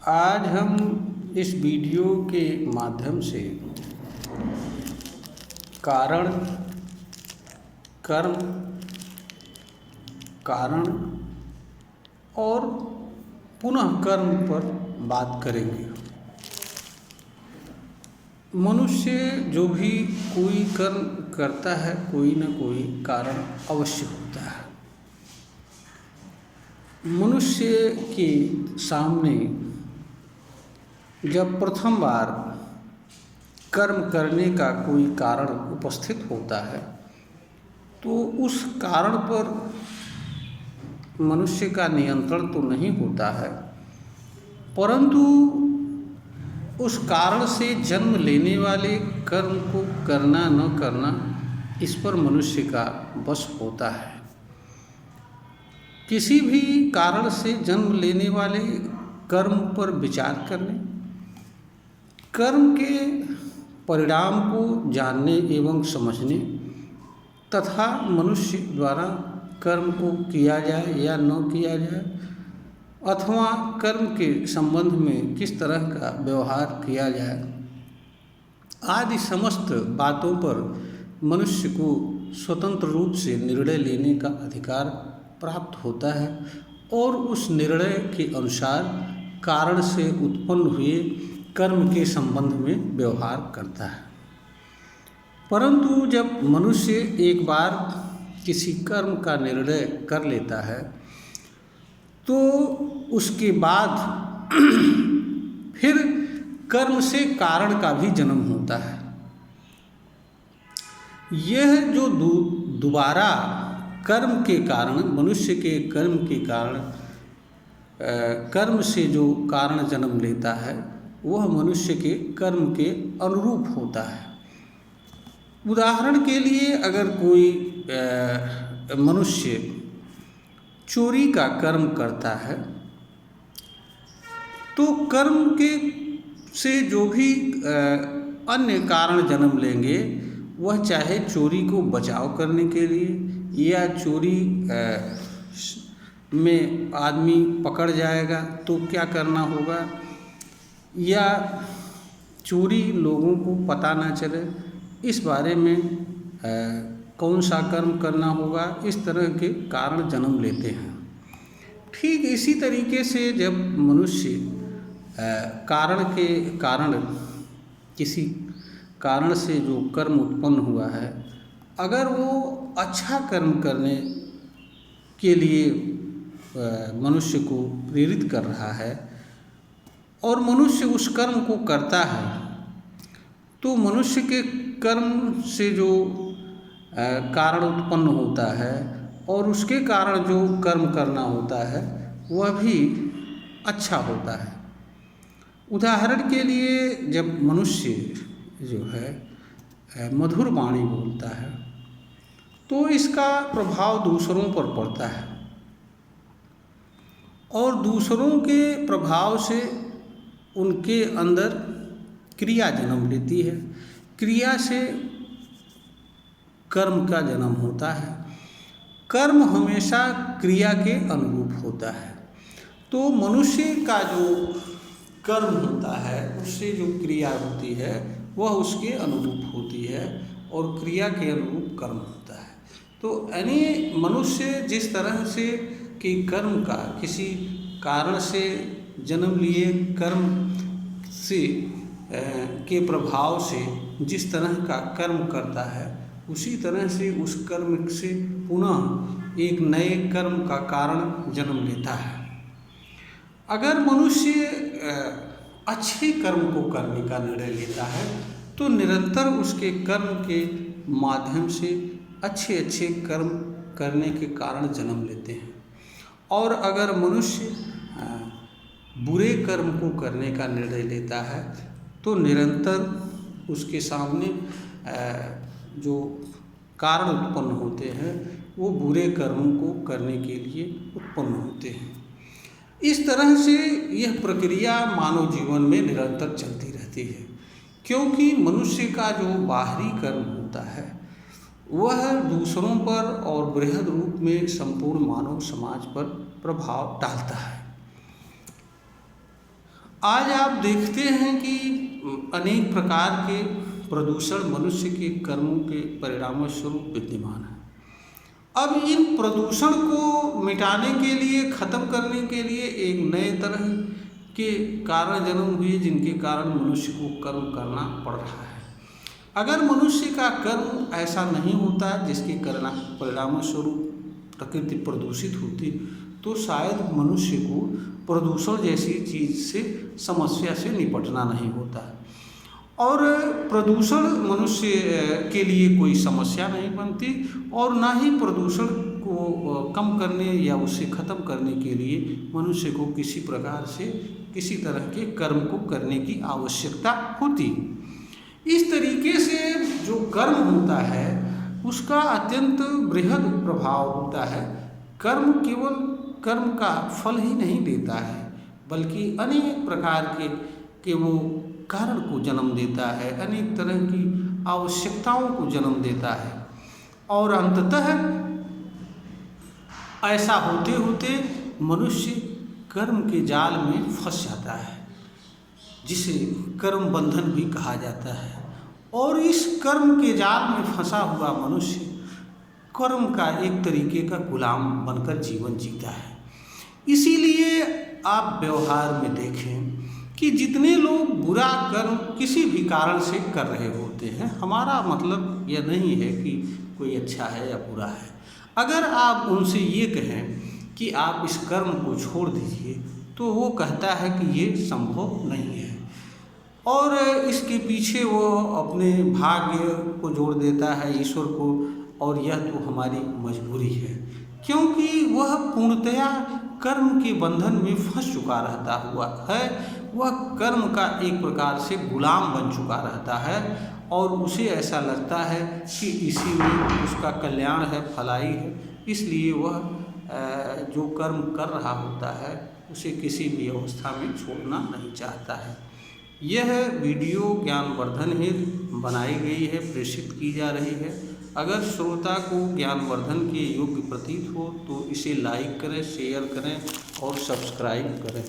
आज हम इस वीडियो के माध्यम से कारण, कर्म, कारण और पुनः कर्म पर बात करेंगे। मनुष्य जो भी कोई कर्म करता है, कोई न कोई कारण अवश्य होता है। मनुष्य के सामने जब प्रथम बार कर्म करने का कोई कारण उपस्थित होता है तो उस कारण पर मनुष्य का नियंत्रण तो नहीं होता है, परंतु उस कारण से जन्म लेने वाले कर्म को करना न करना इस पर मनुष्य का बस होता है। किसी भी कारण से जन्म लेने वाले कर्म पर विचार करने, कर्म के परिणाम को जानने एवं समझने तथा मनुष्य द्वारा कर्म को किया जाए या न किया जाए अथवा कर्म के संबंध में किस तरह का व्यवहार किया जाए आदि समस्त बातों पर मनुष्य को स्वतंत्र रूप से निर्णय लेने का अधिकार प्राप्त होता है और उस निर्णय के अनुसार कारण से उत्पन्न हुए कर्म के संबंध में व्यवहार करता है। परंतु जब मनुष्य एक बार किसी कर्म का निर्णय कर लेता है तो उसके बाद फिर कर्म से कारण का भी जन्म होता है। यह जो दोबारा कर्म के कारण, मनुष्य के कर्म के कारण, कर्म से जो कारण जन्म लेता है वह मनुष्य के कर्म के अनुरूप होता है। उदाहरण के लिए अगर कोई मनुष्य चोरी का कर्म करता है तो कर्म के से जो भी अन्य कारण जन्म लेंगे वह चाहे चोरी को बचाव करने के लिए या चोरी में आदमी पकड़ जाएगा तो क्या करना होगा, या चोरी लोगों को पता ना चले इस बारे में कौन सा कर्म करना होगा, इस तरह के कारण जन्म लेते हैं। ठीक इसी तरीके से जब मनुष्य कारण किसी कारण से जो कर्म उत्पन्न हुआ है अगर वो अच्छा कर्म करने के लिए मनुष्य को प्रेरित कर रहा है और मनुष्य उस कर्म को करता है तो मनुष्य के कर्म से जो कारण उत्पन्न होता है और उसके कारण जो कर्म करना होता है वह भी अच्छा होता है। उदाहरण के लिए जब मनुष्य जो है मधुर वाणी बोलता है तो इसका प्रभाव दूसरों पर पड़ता है और दूसरों के प्रभाव से उनके अंदर क्रिया जन्म लेती है, क्रिया से कर्म का जन्म होता है। कर्म हमेशा क्रिया के अनुरूप होता है, तो मनुष्य का जो कर्म होता है उससे जो क्रिया होती है वह उसके अनुरूप होती है और क्रिया के अनुरूप कर्म होता है। तो यानी मनुष्य जिस तरह से कि कर्म का किसी कारण से जन्म लिए कर्म से के प्रभाव से जिस तरह का कर्म करता है उसी तरह से उस कर्म से पुनः एक नए कर्म का कारण जन्म लेता है। अगर मनुष्य अच्छे कर्म को करने का निर्णय लेता है तो निरंतर उसके कर्म के माध्यम से अच्छे अच्छे कर्म करने के कारण जन्म लेते हैं। और अगर मनुष्य बुरे कर्म को करने का निर्णय लेता है तो निरंतर उसके सामने जो कारण उत्पन्न होते हैं वो बुरे कर्मों को करने के लिए उत्पन्न होते हैं। इस तरह से यह प्रक्रिया मानव जीवन में निरंतर चलती रहती है, क्योंकि मनुष्य का जो बाहरी कर्म होता है वह दूसरों पर और बृहद रूप में संपूर्ण मानव समाज पर प्रभाव डालता है। आज आप देखते हैं कि अनेक प्रकार के प्रदूषण मनुष्य के कर्मों के परिणामों स्वरूप विद्यमान है। अब इन प्रदूषण को मिटाने के लिए, खत्म करने के लिए एक नए तरह के कारण जन्म हुए, जिनके कारण मनुष्य को कर्म करना पड़ रहा है। अगर मनुष्य का कर्म ऐसा नहीं होता जिसके परिणामों स्वरूप प्रकृति प्रदूषित होती, तो शायद मनुष्य को प्रदूषण जैसी चीज़ से, समस्या से निपटना नहीं होता। और प्रदूषण मनुष्य के लिए कोई समस्या नहीं बनती, और ना ही प्रदूषण को कम करने या उसे ख़त्म करने के लिए मनुष्य को किसी प्रकार से, किसी तरह के कर्म को करने की आवश्यकता होती। इस तरीके से जो कर्म होता है उसका अत्यंत बृहद प्रभाव होता है। कर्म केवल कर्म का फल ही नहीं देता है, बल्कि अनेक प्रकार के वो कारण को जन्म देता है, अनेक तरह की आवश्यकताओं को जन्म देता है, और अंततः ऐसा होते होते मनुष्य कर्म के जाल में फंस जाता है, जिसे कर्म बंधन भी कहा जाता है। और इस कर्म के जाल में फंसा हुआ मनुष्य कर्म का एक तरीके का गुलाम बनकर जीवन जीता है। इसीलिए आप व्यवहार में देखें कि जितने लोग बुरा कर्म किसी भी कारण से कर रहे होते हैं, हमारा मतलब यह नहीं है कि कोई अच्छा है या बुरा है। अगर आप उनसे ये कहें कि आप इस कर्म को छोड़ दीजिए, तो वो कहता है कि ये संभव नहीं है, और इसके पीछे वो अपने भाग्य को जोड़ देता है, ईश्वर को, और यह तो हमारी मजबूरी है, क्योंकि वह पूर्णतया कर्म के बंधन में फंस चुका रहता हुआ है। वह कर्म का एक प्रकार से गुलाम बन चुका रहता है, और उसे ऐसा लगता है कि इसी में उसका कल्याण है, भलाई है। इसलिए वह जो कर्म कर रहा होता है उसे किसी भी अवस्था में छोड़ना नहीं चाहता है। यह वीडियो ज्ञानवर्धन हेतु बनाई गई है, प्रेषित की जा रही है। अगर श्रोता को ज्ञानवर्धन के योग्य प्रतीत हो तो इसे लाइक करें, शेयर करें और सब्सक्राइब करें।